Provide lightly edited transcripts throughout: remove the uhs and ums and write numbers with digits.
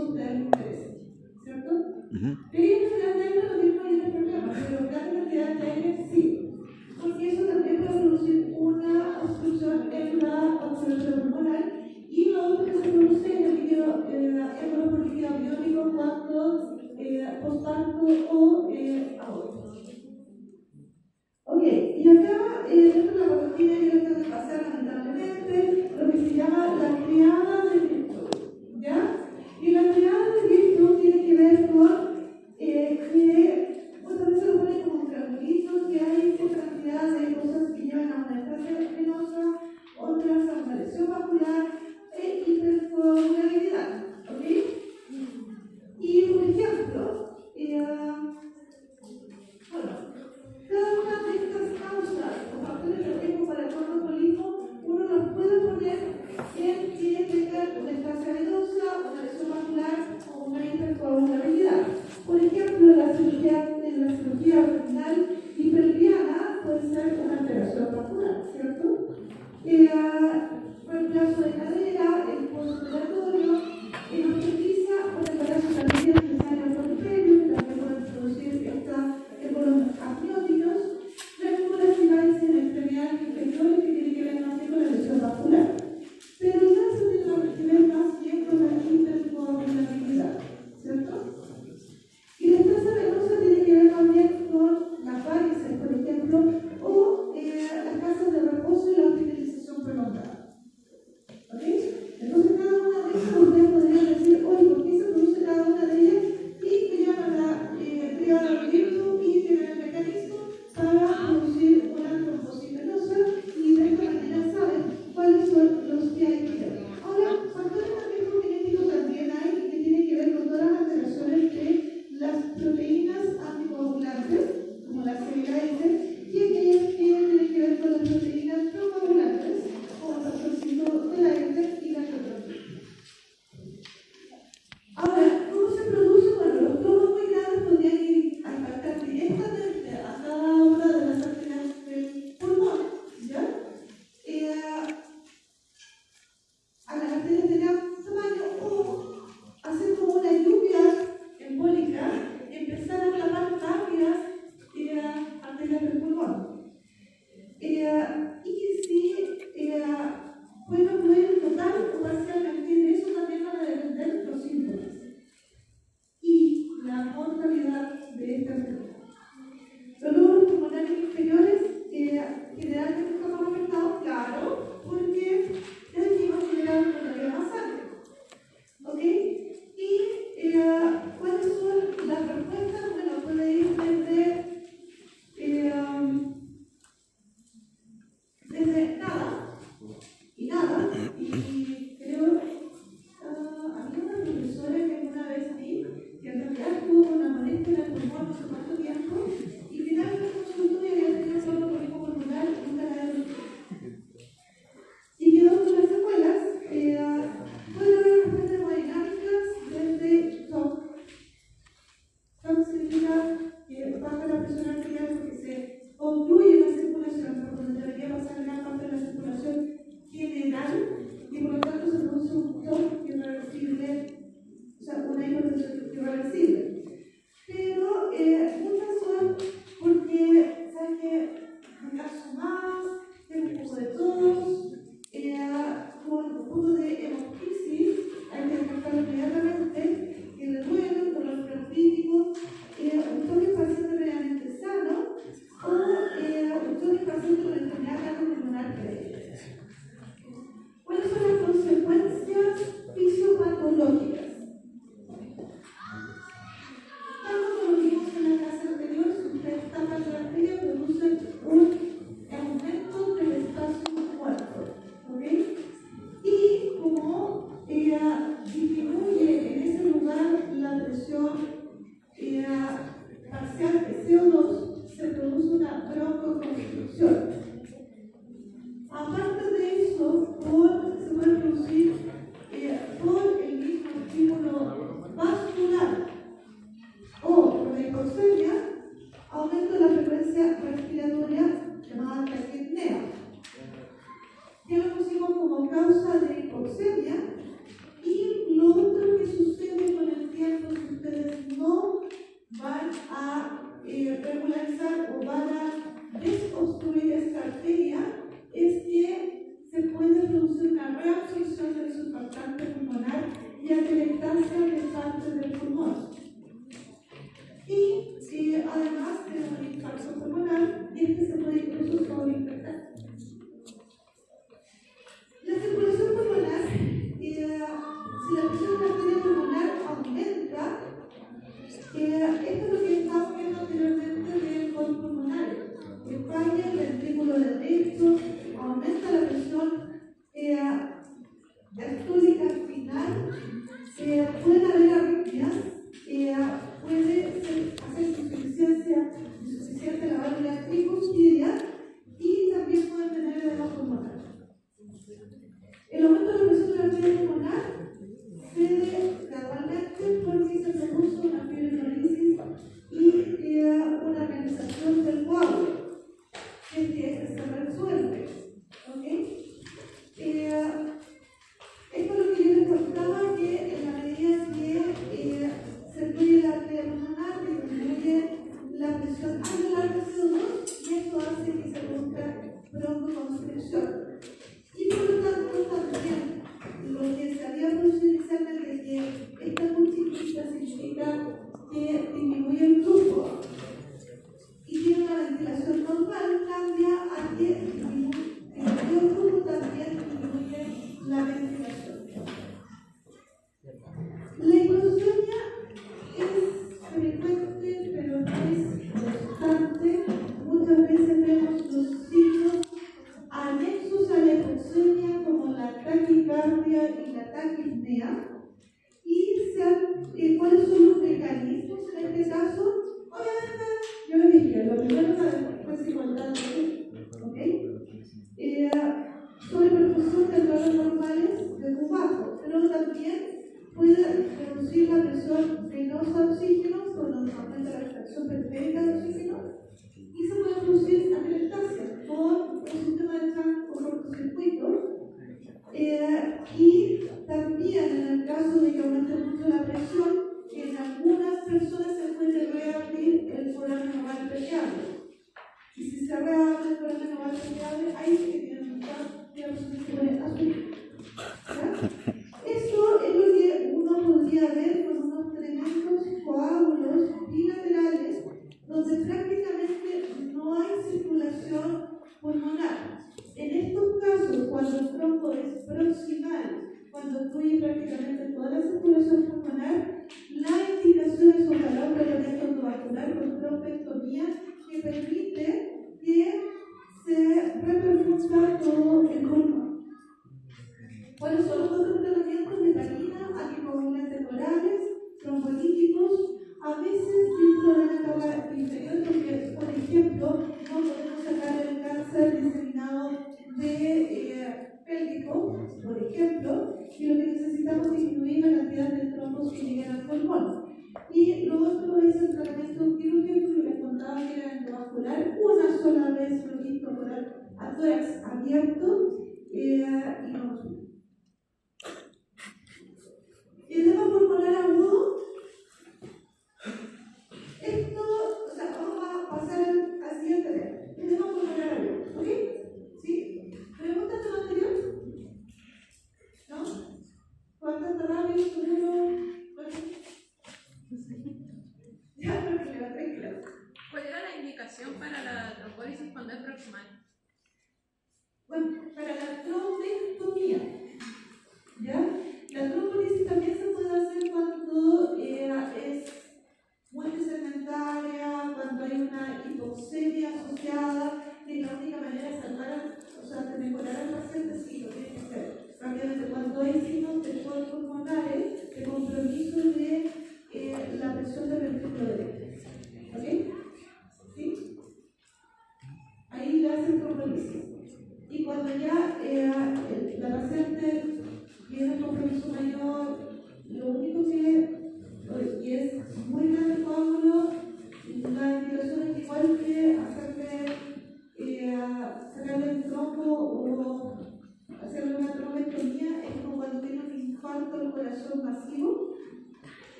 eso a ustedes les interesa, ¿cierto? Pequeñas cantidades de aire no tienen mayor problema, pero grandes cantidades de aire sí, porque eso también puede producir una obstrucción en la observación pulmonar. Y lo otro que se produce en el líquido, por líquido amniótico cuando postparto o aborto. Ok, y acá dentro de la patología yo les tengo que pasar lamentablemente lo que se llama la triada de virtud, ¿ya? Y la triada de virtud tiene que ver con que muchas veces lo ponen como un triangulito, que hay cierta cantidad de cosas que llevan a una enfermedad venosa, otras a una lesión vascular e hipercoagulabilidad, ¿ok? Y por ejemplo, bueno, cada una de estas causas o factores de riesgo para el corpopolismo, uno los puede poner en que tengan una estasia venosa, una lesión vascular o una hipercoagulabilidad. Por ejemplo, la cirugía abdominal hiperviana puede ser una alteración vascular, ¿cierto? Reemplazo de cadera, el postoperatorio, hemorragia o embarazo también necesario por previo, que también pueden producir embolos amnióticos, fracturas y varices en extremidades inferiores que tienen que ver más bien con la lesión vascular. Pero el caso tiene que ver más bien con la hipercoagulabilidad, ¿cierto? Y la estasia venosa tiene que ver más bien con las varices, por ejemplo, o las casas de reposo y la hospitalización prolongada. ¿Ok? Entonces, cada una de esas ustedes podrían decir, oye, ¿por qué se produce cada una de ellas? Y me llaman la triada de virtud y tienen el mecanismo para producir una trombosis venosa y de esta manera saben cuáles son los que hay que ver. Ahora, factores de riesgo genético también hay que tienen que ver con todas las alteraciones de las proteínas anticoagulantes, como la CLAS, y aquellas que tienen que ver con las proteínas procoagulantes, como el factorcito de la ERTE y la proteína. Ahora, ¿cómo se produce? Bueno, los globos muy grandes podrían ir a impactar directamente a cada una de las arterias del pulmón, ¿ya? A las arterias de gran tamaño o hacer como una lluvia embólica y empezar a tapar rápidas arterias del pulmón. Y si pueden fluir total o parcialmente, de eso también van a depender los síntomas y la mortalidad de esta enfermedad. Los lóbulos pulmonares inferiores generalmente están más afectados, claro, porque ya dijimos que generan una más sangre. ¿Ok? Y ¿cuáles son las respuestas? Bueno, puede ir desde nada y nada. Y creo, había una profesora que alguna vez vi que en realidad tuvo una molestia en el pulmón no sé cuánto tiempo y finalmente consultó y había tenido solo polismo pulmonar y nunca la había visto. Y quedó con las secuelas. Puede haber respuestas hemodinámicas desde shock. Shock significa que baja la presión arterial porque se obstruye la circulación, por donde debería pasar gran parte de la circulación general y por lo tanto se produce un shock irreversible, o sea, una hipertensión irreversible. Pero muchas son porque, ¿sabes qué? Me canso más, tengo un poco de tos, con un poco de hemoptisis, hay que descartarlo inmediatamente, que le duele, dolor preocrítico, un toque paciente previamente sano o un toque paciente con enfermedad cardiopulmonar previa. ¿Cuáles son las consecuencias fisiopatológicas? Tal como lo vimos en la clase anterior, si ustedes tapan la arteria, producen un aumento del espacio muerto. ¿Ok? Y como disminuye en ese lugar la presión parcial de CO2, se produce una broncoconstricción. Aparte de eso, se puede producir por el mismo estímulo vascular o por la hipoxemia, aumento de la frecuencia respiratoria llamada taquipnea. Ya lo pusimos como causa de hipoxemia y lo otro que sucede presión arterial pulmonar aumenta. Esto es lo que estábamos viendo anteriormente de cosas pulmonares. Que falla el ventrículo derecho, aumenta la presión diastólica final, pueden haber arritmias, puede hacer insuficiencia la válvula tricuspidia y también pueden tener edema pulmonar. El aumento de la presión de la arteria pulmonar se ve gradualmente porque se produce una fibrinolysis y una organización del coágulo que se resuelve. ¿Okay? Esto es lo que yo les contaba, que en la medida que se fluye la arteria pulmonar, disminuye la presión alveolar de CO2 y esto hace que se produzca broncoconstricción. Y por lo tanto, también lo que se había producido inicialmente, que esta multiplicidad significa que disminuye el flujo y tiene una ventilación normal, cambia a que disminuye el flujo, también disminuye la ventilación. La hipoxemia es frecuente, pero no es constante. Muchas veces vemos los signos anexos a la hipoxemia como la taquicardia y la taquipnea. ¿Y cuáles son los mecanismos en este caso? Obviamente, yo les dije, lo primero es la desigualdad, ¿ok? Sobreperfusión de valores normales de un bajo, pero también puede reducir la presión venosa de oxígeno cuando aumenta la extracción periférica de oxígeno y se puede producir atelectasia por un sistema de Chang o cortocircuito. Y también en el caso de que aumente mucho la presión, en algunas personas se puede reabrir el foramen oval permeable. Y si se reabre el foramen oval permeable, ahí sí que tienen mucha presión que se puede asumir. Esto es lo que uno podría ver con unos tremendos coágulos bilaterales donde prácticamente no hay circulación pulmonar. En estos casos, cuando el trombo es proximal, cuando fluye prácticamente toda la circulación pulmonar, la indicación es ojalá un tratamiento endovascular con trombectomía que permite que se reperfusa todo el pulmón. ¿Cuáles son los otros tratamientos? Heparina, anticoagulantes orales, trombolíticos, a veces dentro de la capa inferior, porque, por ejemplo, no podemos sacar el cáncer diseminado de pélvico, por ejemplo, y lo que necesitamos es disminuir la cantidad de trombos que llegan al pulmón. Y lo otro es el tratamiento quirúrgico, que les contaba que era endovascular, una sola vez lo he incorporar a tórax abierto y no. Edema pulmonar agudo. Esto, o sea, vamos a pasar al siguiente tema. Edema pulmonar agudo, ¿ok? ¿Sí? ¿Preguntas de lo anterior? ¿No? ¿Cuántas rápido, seguro? Ya, pero que levanté claro. ¿Cuál era la indicación para la trombólisis cuando es proximal? Bueno, para la trombectomía, ¿ya? La trombólisis también se puede hacer cuando es multisegmentaria, cuando hay una hipoxemia asociada, y la única manera de salvar, o sea, de mejorar al paciente, sí, lo tiene que hacer. Rápidamente, cuando hay signos de col pulmonares, de compromiso de la presión del ventrículo derecho. ¿Ok? ¿Sí? Ahí le hacen trombólisis. Y cuando ya la paciente tiene un compromiso mayor, lo único que es muy grande el coágulo, la indicación es igual que sacarle el trombo o hacerle una trombectomía, es como cuando tiene un infarto del corazón masivo,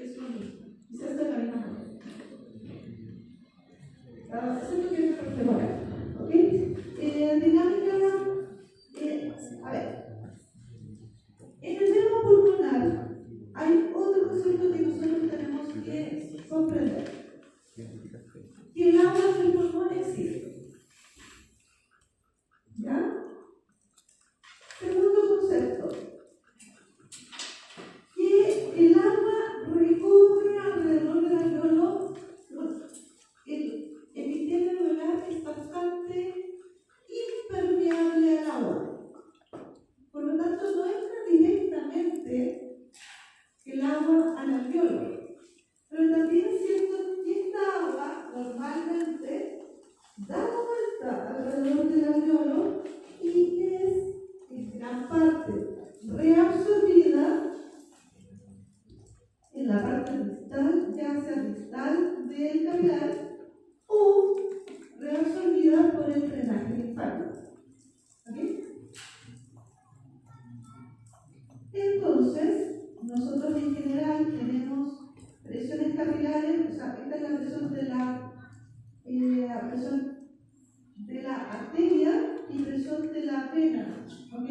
es lo mismo. Y se hace de la misma manera. el agua al alveolo. Pero también es cierto que esta agua normalmente da la vuelta alrededor del alveolo y es en gran parte reabsorbida en la parte distal, ya sea distal del capilar o reabsorbida por el drenaje linfático. ¿Okay? Entonces, nosotros en general tenemos presiones capilares, o sea, esta es la presión de la arteria y presión de la vena, ¿ok?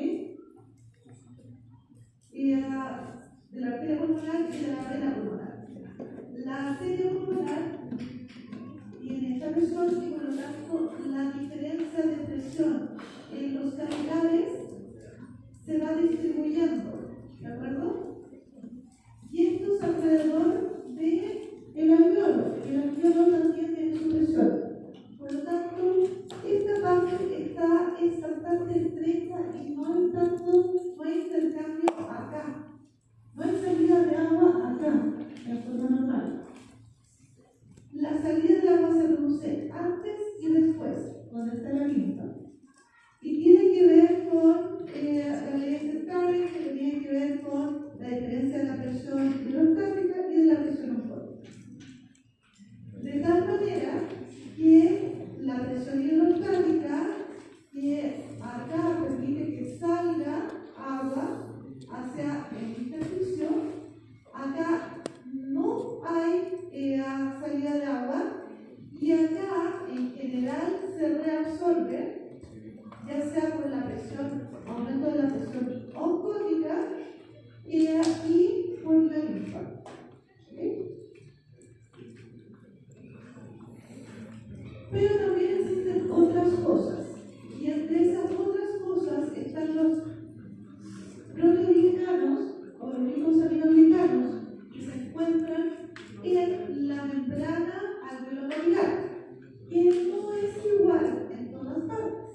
De la arteria pulmonar y de la vena pulmonar. La arteria pulmonar tiene esta presión y por lo tanto la diferencia de presión en los capilares se va distribuyendo, ¿de acuerdo? Y esto es alrededor del alveolo. El alveolo también tiene su presión. Por lo tanto, esta parte es bastante estrecha y no hay intercambio acá. No hay salida de agua acá, en forma normal. La salida de agua se produce antes y después, donde está la linfa. Y tiene que ver con la ley de Starling, que tiene que ver con la diferencia de la presión hidrostática y de la presión osmótica. De tal manera que la presión hidrostática, que acá permite que salga agua hacia el intersticio, acá no hay salida de agua y acá en general se reabsorbe, ya sea por la presión, aumento de la presión osmótica y por la linfa. ¿Okay? Pero también existen otras cosas, y entre esas otras cosas están los proteoglicanos o los glicosaminoglicanos que se encuentran en la membrana alveolo-capilar, que no es igual en todas partes.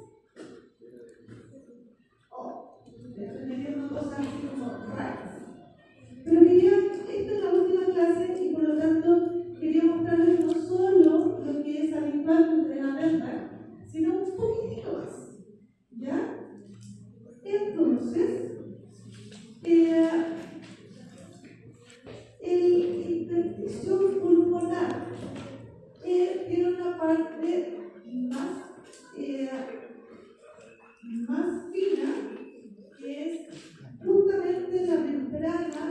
Estoy metiendo cosas así como raras. Pero esta es la última clase y por lo tanto quería mostrarles no solo lo que es habitual entre la membrana, sino un poquitito más. ¿Ya? Entonces, el intersticio pulmonar tiene una parte más fina, que es justamente la membrana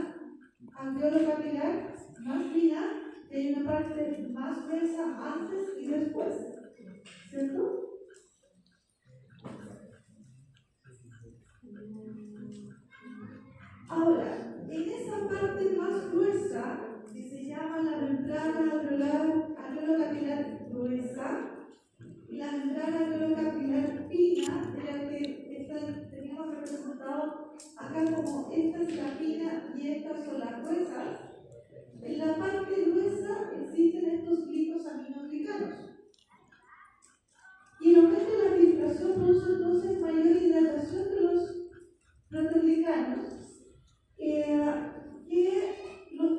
alveolo-capilar más fina, que hay una parte más gruesa antes y después, ¿cierto? Ahora, en esa parte más gruesa, que se llama la membrana alveolo-capilar gruesa, y la membrana alveolo-capilar fina, de la que teníamos representado acá como esta es la fina y estas son las gruesas. En la parte gruesa existen estos glicosaminoglicanos. Y el aumento de la filtración produce entonces mayor hidratación de los proteoglicanos, que los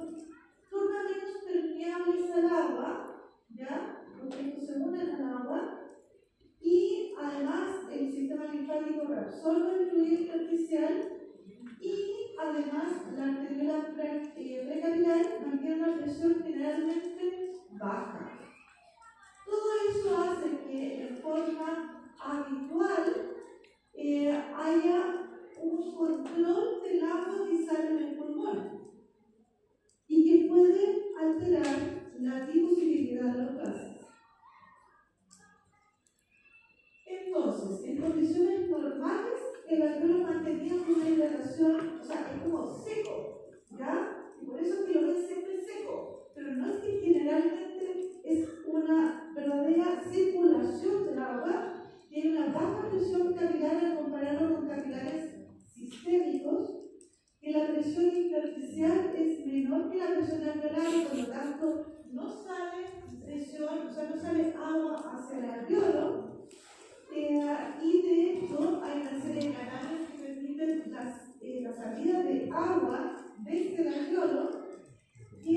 torna menos permeables al agua, ¿ya? Porque estos se unen al agua. Y además el sistema linfático reabsorbe el fluido intersticial y además la arteriola precapilar mantiene una presión generalmente baja. Todo eso hace que en forma habitual haya un control del agua que sale del pulmón y que puede alterar la difusibilidad de los gases. Entonces, en condiciones normales, el alveolo mantenía una hidratación, o sea, es como seco, ¿ya? Y por eso es que lo ven siempre seco, pero no es que generalmente es una verdadera circulación del agua, tiene una baja presión capilar al compararlo con capilares sistémicos, que la presión intersticial es menor que la presión alveolar y por lo tanto no sale presión, o sea, no sale agua hacia el alveolo. Y de hecho hay una serie de canales que permiten la salida de agua desde el alveolo que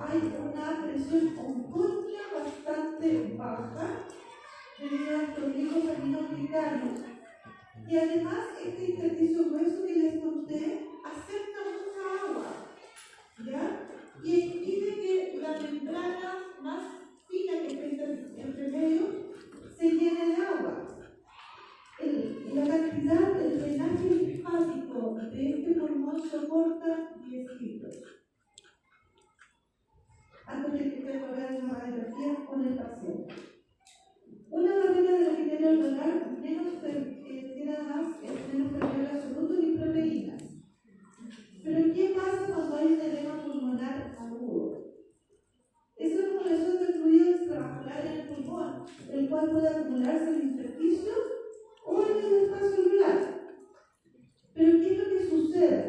hay una presión oncónica bastante baja debido a estos glicosaminoglicos glicarios. Y además, este intersticio grueso que les conté acepta mucha agua, ¿ya? Y impide que la membrana más fina que está entre medio se llene de agua. La cantidad, el drenaje linfático de este pulmón soporta 10 litros. Antes de que ustedes hagan una radiografía con el paciente. Una barrera de la epitelio alveolar tiene además menos permeable absoluto ni proteínas. Pero ¿qué pasa cuando hay un edema pulmonar agudo? Es una acumulación de fluido extravascular en el pulmón, el cual puede acumularse en el intersticio o en el espacio alveolar. Pero ¿qué es lo que sucede?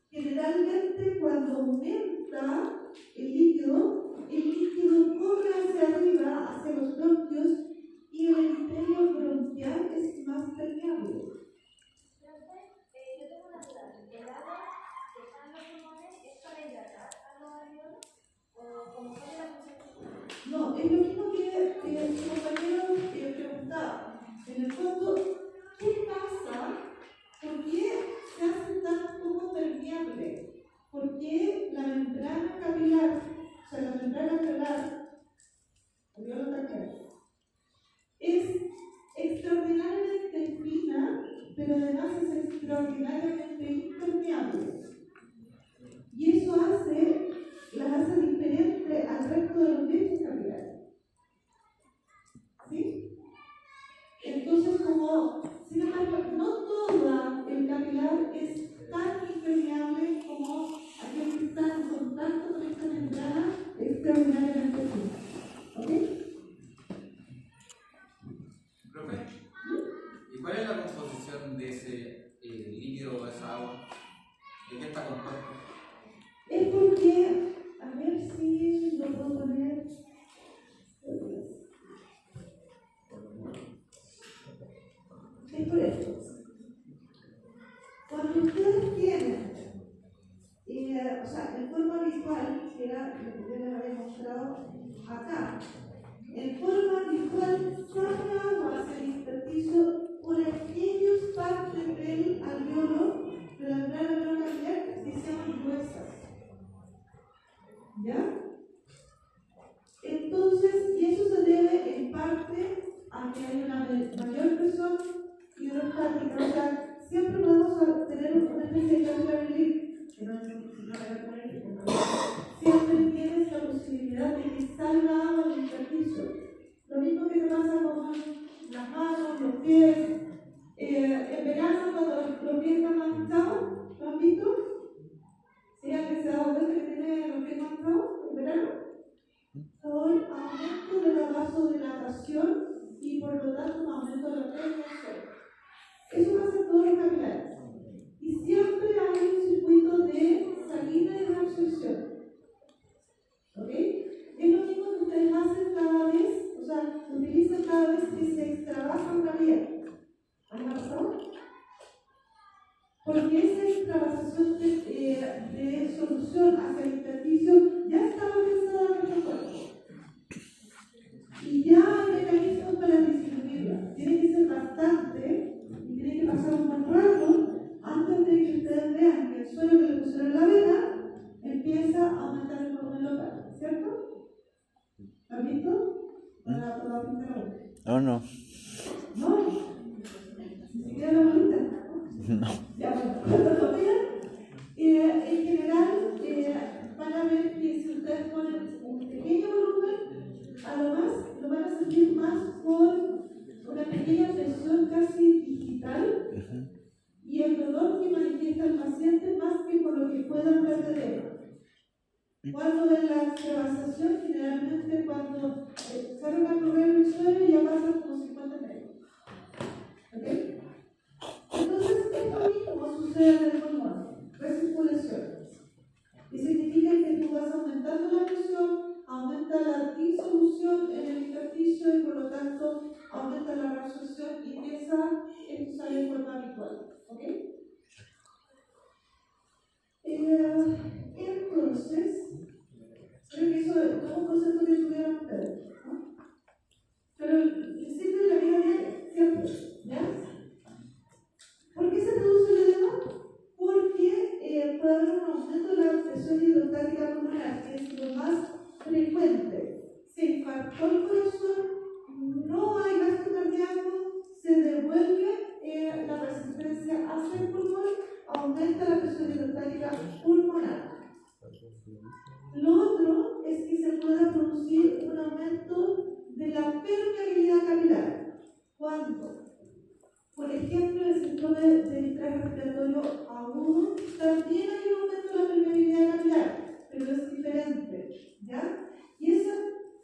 Generalmente cuando aumenta el líquido corre hacia arriba, hacia los bronquios, y el epitelio bronquial es más permeable. Yo tengo una duda. ¿El agua que está en los pulmones es para hidratar a los alveolos? ¿O como cuál es la función? No, es lo mismo que su compañero preguntaba. En el fondo, ¿qué pasa? ¿Por qué se hace tan poco permeable? ¿Por qué la membrana capilar, o sea, la membrana alveolar, es extraordinariamente fina, pero además es extraordinariamente impermeable? Y eso las hace diferente al resto de los lechos capilares. ¿Sí? Entonces, sin embargo, no todo el capilar es tan impermeable como aquel que está en contacto con esta membrana extraordinariamente fina. ¿Ok? Profe, ¿y cuál es la composición de ese líquido o esa agua? ¿De qué está compuesto? Es porque, a ver si lo puedo poner. Es por esto. Cuando ustedes tienen, o sea, en forma habitual, que era lo que yo les había mostrado acá, en forma habitual sale agua hacia el intersticio por aquellas partes del alveolo, de la membrana alveolar capilar, que se llaman gruesas. ¿Ya? Entonces, y eso se debe en parte a que hay una mayor presión hidrostática, o sea, siempre podemos tener una especie de capillary leak, que no siempre tienes la posibilidad de que salga agua del intersticio. Lo mismo que te pasa con las manos, los pies. En verano, cuando los pies están manchados, ¿lo han visto? ¿Sí? ¿Alguien se ha dado cuenta que tiene los pies manchados en verano? Por aumento de la vasodilatación y por lo tanto un aumento de la presión. Eso pasa en todos los capilares. Y siempre hay un circuito de salida y de absorción. ¿Ok? Es lo mismo que ustedes hacen cada vez, o sea, utilizan cada vez que se extravasa una vía. ¿Han pasado? Porque esa extravasación de solución hacia el intersticio ya estaba pensada en nuestro cuerpo. Y ya hay mecanismos para distribuirla. Tiene que ser bastante y tiene que pasar un buen rato antes de que ustedes vean que el suelo que le pusieron en la vena empieza a aumentar el volumen local, ¿cierto? ¿Lo han visto? No, no. ¿No? ¿Ni siquiera la bolita? No. Ya, bueno, cuando lo vean, en general van a ver que si ustedes ponen un pequeño volumen, a lo más lo van a sentir más por una pequeña presión casi digital y el dolor que manifiesta el paciente más que por lo que puedan ver de edema. Cuando ven la extravasación, generalmente cuando salen a correr el suelo ya pasan como 50 metros. ¿Ok? Entonces, esto mismo sucede en el pulmón, recirculación. Y significa que tú vas aumentando la presión, aumenta la disolución en el intersticio y por lo tanto aumenta la reabsorción y empieza, esto sale de forma habitual. ¿Ok? Entonces, creo que eso es todo un concepto que tuvieron ustedes, ¿no? Pero el principio de la vida diaria, ¿cierto? ¿Ya? ¿Por qué se produce el edema? Porque puede haber un aumento de la presión hidrostática pulmonar, que es lo más frecuente. Se infartó el corazón, no hay gasto cardíaco, se devuelve la resistencia hacia el pulmón, aumenta la presión hidrostática pulmonar. Lo otro es que se pueda producir un aumento de la permeabilidad capilar. ¿Cuándo? Por ejemplo, en el síndrome de estrés respiratorio agudo, también hay un aumento de la permeabilidad capilar, pero es diferente, ¿ya? Y ese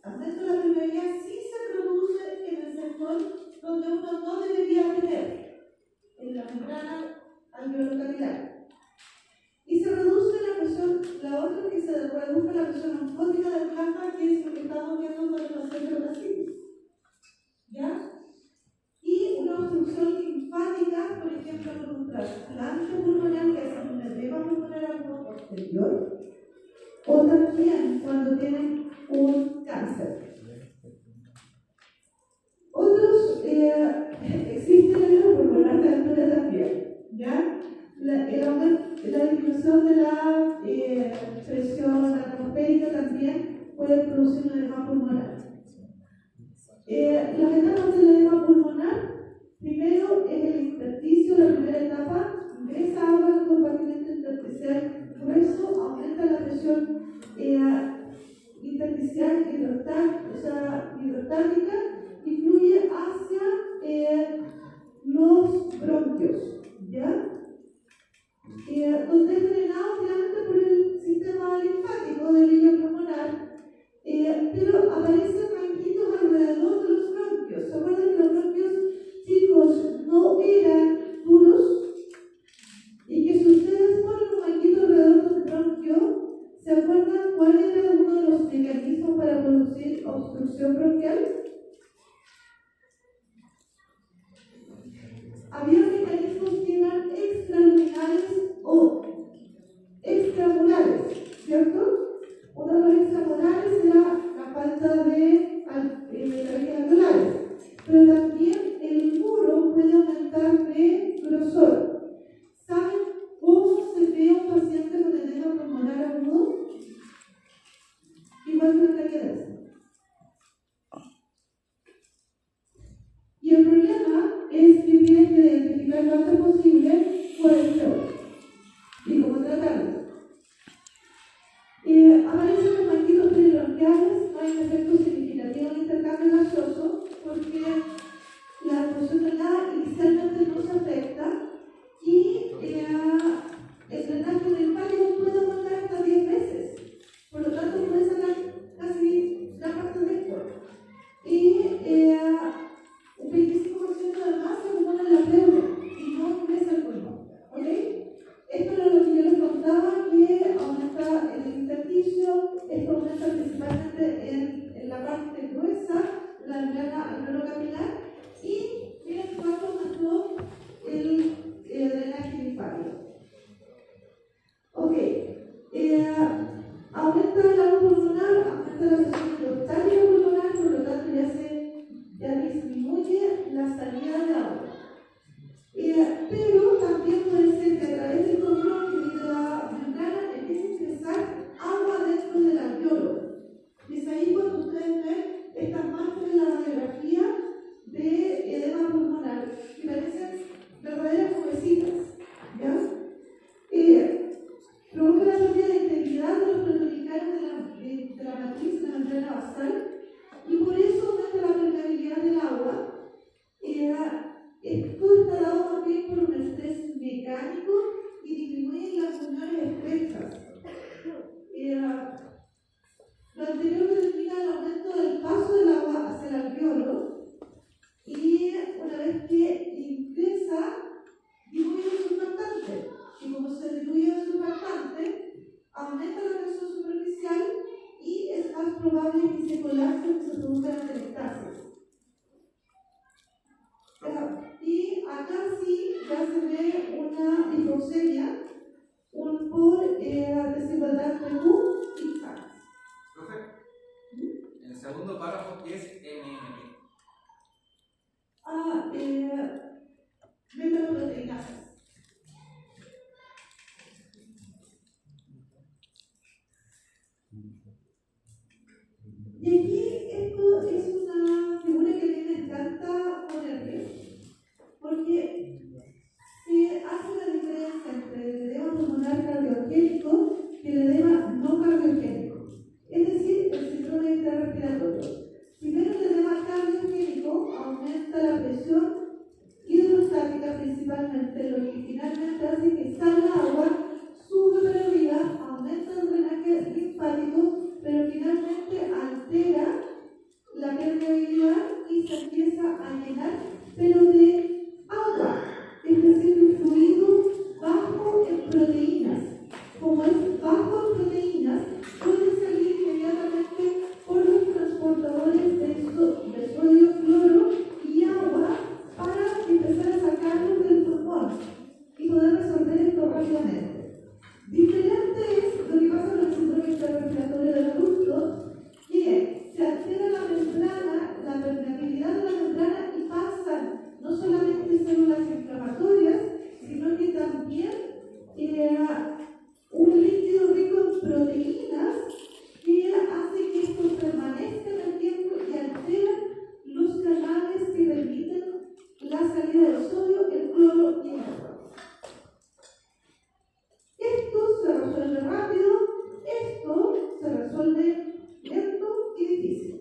aumento de la permeabilidad sí se produce en el sector donde uno no debería tener, en la membrana alveolo-capilar. Y se reduce la presión, la otra es que se reduce la presión osmótica del plasma, que es lo que estamos viendo con el paciente de la citis, ¿ya? Y una obstrucción linfática, por ejemplo, con un trasplante pulmonar, que es un edema pulmonar agudo posterior, o también cuando tienen un cáncer. Otros, existe el edema pulmonar de altura también, ¿ya? La disminución de la presión atmosférica también puede producir un edema pulmonar. Las etapas del edema pulmonar, primero es el intersticio, la primera etapa, ingresa agua al compartimento intersticial grueso, aumenta la presión intersticial hidrostática y fluye hacia los bronquios, ¿ya? Donde es drenado finalmente por el sistema linfático del hilo pulmonar, pero aparecen manguitos alrededor de los bronquios. ¿Se acuerdan que los bronquios, chicos, no eran duros? Y que si ustedes ponen un manguito alrededor del bronquio, ¿se acuerdan cuál era uno de los mecanismos para producir obstrucción bronquial? Había mecanismos que eran extraluminales o extramurales, ¿cierto? Uno de los extramurales era la falta de tabiques alveolares, pero también el muro puede aumentar de grosor. ¿Saben cómo se ve un paciente con edema pulmonar agudo? Igual que una caída. Y el problema es que tienes que identificar lo antes posible cuál es peor y cómo tratarlo. Aparecen los manguitos peribronquiales, no hay un efecto significativo en intercambio gaseoso porque la funcionalidad inicialmente no se afecta y el drenaje linfático puede aumentar hasta 10 veces. Por lo tanto, puede sacar casi la parte de esto. Y un 25% de más se acumula en la pleura y no ingresa al pulmón. ¿Ok? Esto era lo que yo les contaba, que aumenta el intersticio, esto aumenta principalmente en la parte gruesa, la membrana alveolo-capilar, y miren cuánto aumentó el drenaje linfático. Ok, aumenta el agua pulmonar, aumenta la presión hidrostática pulmonar, por lo tanto ya disminuye la salida de agua. Pero también puede ser que a través del bronquios y de la membrana empiece a ingresar agua dentro del alveolo. Y es ahí cuando ustedes ven estas manchas en la radiografía de edema pulmonar, que parecen verdaderas nubecitas, ¿ya? Provoca la pérdida de integridad de los protonicarios de la matriz de la membrana basal y por eso aumenta la permeabilidad del agua. Esto está dado también por un estrés mecánico y disminuye las uniones estrechas. Lo anterior determina el aumento del paso del agua hacia el alveolo y una vez que ingresa, diluye el surfactante. Y como se diluye el surfactante, aumenta la presión superficial y es más probable que se colapse o que se produzca la atelectasis. Y acá sí ya se ve una hipoxemia por Y aquí esto es una figura que a mí me encanta ponerle, porque se hace la diferencia entre el edema pulmonar cardiogénico y el edema no cardiogénico, es decir, el síndrome intrarrespiratorio. Primero, el edema cardiogénico aumenta la presión hidrostática principalmente, lo que finalmente hace que salga agua, sube para arriba, aumenta el drenaje linfático, pero finalmente altera la permeabilidad y se empieza a llenar, pero de agua, es decir, de fluido bajo en proteínas. Como es bajo en proteínas, puede salir inmediatamente por los transportadores de sodio, cloro y agua para empezar a sacarlos del pulmón y poder resolver esto rápidamente. Diferente es lo que pasa con el síndrome intrarrespiratorio del adulto, que se altera la membrana, la permeabilidad de la membrana y pasan no solamente células inflamatorias, sino que también un líquido rico en proteínas que hace que esto permanezca en el tiempo y altera los canales que permiten la salida del sodio, el cloro y el agua. Esto se resuelve rápido, esto se resuelve lento y difícil.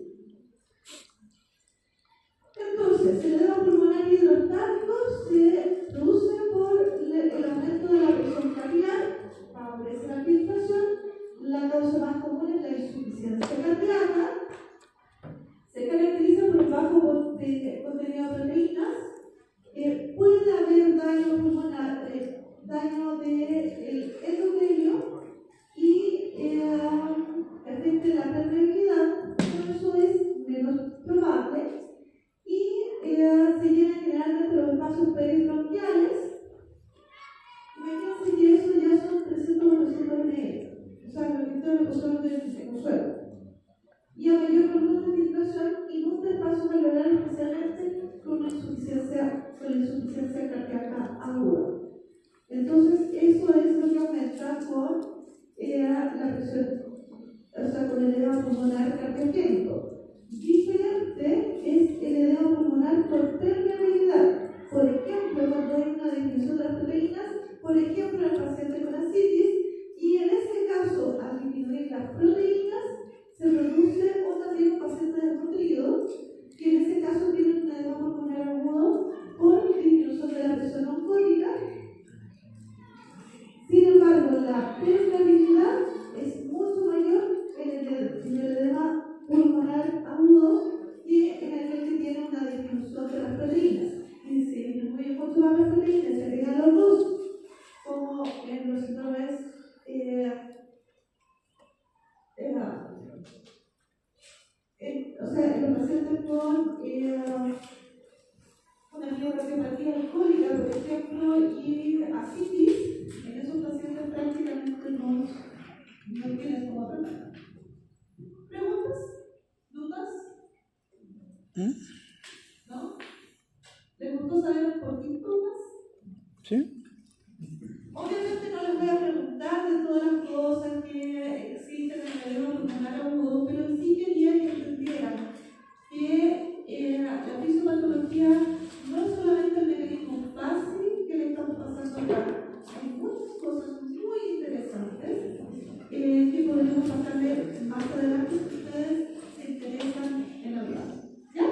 Entonces, el edema pulmonar hidrostático se produce por el aumento de la presión capilar, favorece la filtración. La causa más común es la insuficiencia cardíaca. Se caracteriza por el bajo contenido de proteínas. Puede haber daño pulmonar, daño del endotelio y afecte la permeabilidad, pero eso es menos probable. Y se llenan generalmente los espacios peribronquiales. Imagínense que eso ya son 300 o 400 ml, o sea, lo que ustedes lo pusieron de consuelo. Y a mayor volumen de filtración, inunda espacios alveolares, especialmente con la insuficiencia cardíaca aguda. Entonces, eso es lo que aumenta con la presión, o sea, con el edema pulmonar cardiogénico. Diferente es el edema pulmonar por permeabilidad. Por ejemplo, cuando hay una disminución de las proteínas, por ejemplo, el paciente con ascitis, y en ese caso, al disminuir las proteínas, se produce o también un paciente desnutrido, que en ese caso tiene un edema pulmonar agudo por disminución de la presión oncótica. Sin embargo, la permeabilidad es mucho mayor en el edema pulmonar agudo que en aquel que tiene una disminución de las proteínas. Y si disminuye mucho las proteínas, se agregan los dos, como en los síndromes o sea, en los pacientes con una neuropatía alcohólica, por ejemplo, y ascitis, en esos pacientes prácticamente no tienes como tratar. ¿Preguntas? ¿Dudas? ¿No? ¿Les gustó saber un poquito más? ¿Sí? Obviamente no les voy a preguntar de todas las cosas que existen en el edema pulmonar agudo, pero sí quería que entendieran que la fisiopatología no es solamente el mecanismo fácil que le estamos pasando acá. Hay muchas cosas muy interesantes que podremos pasarle más adelante si ustedes se interesan en hablar. ¿Ya?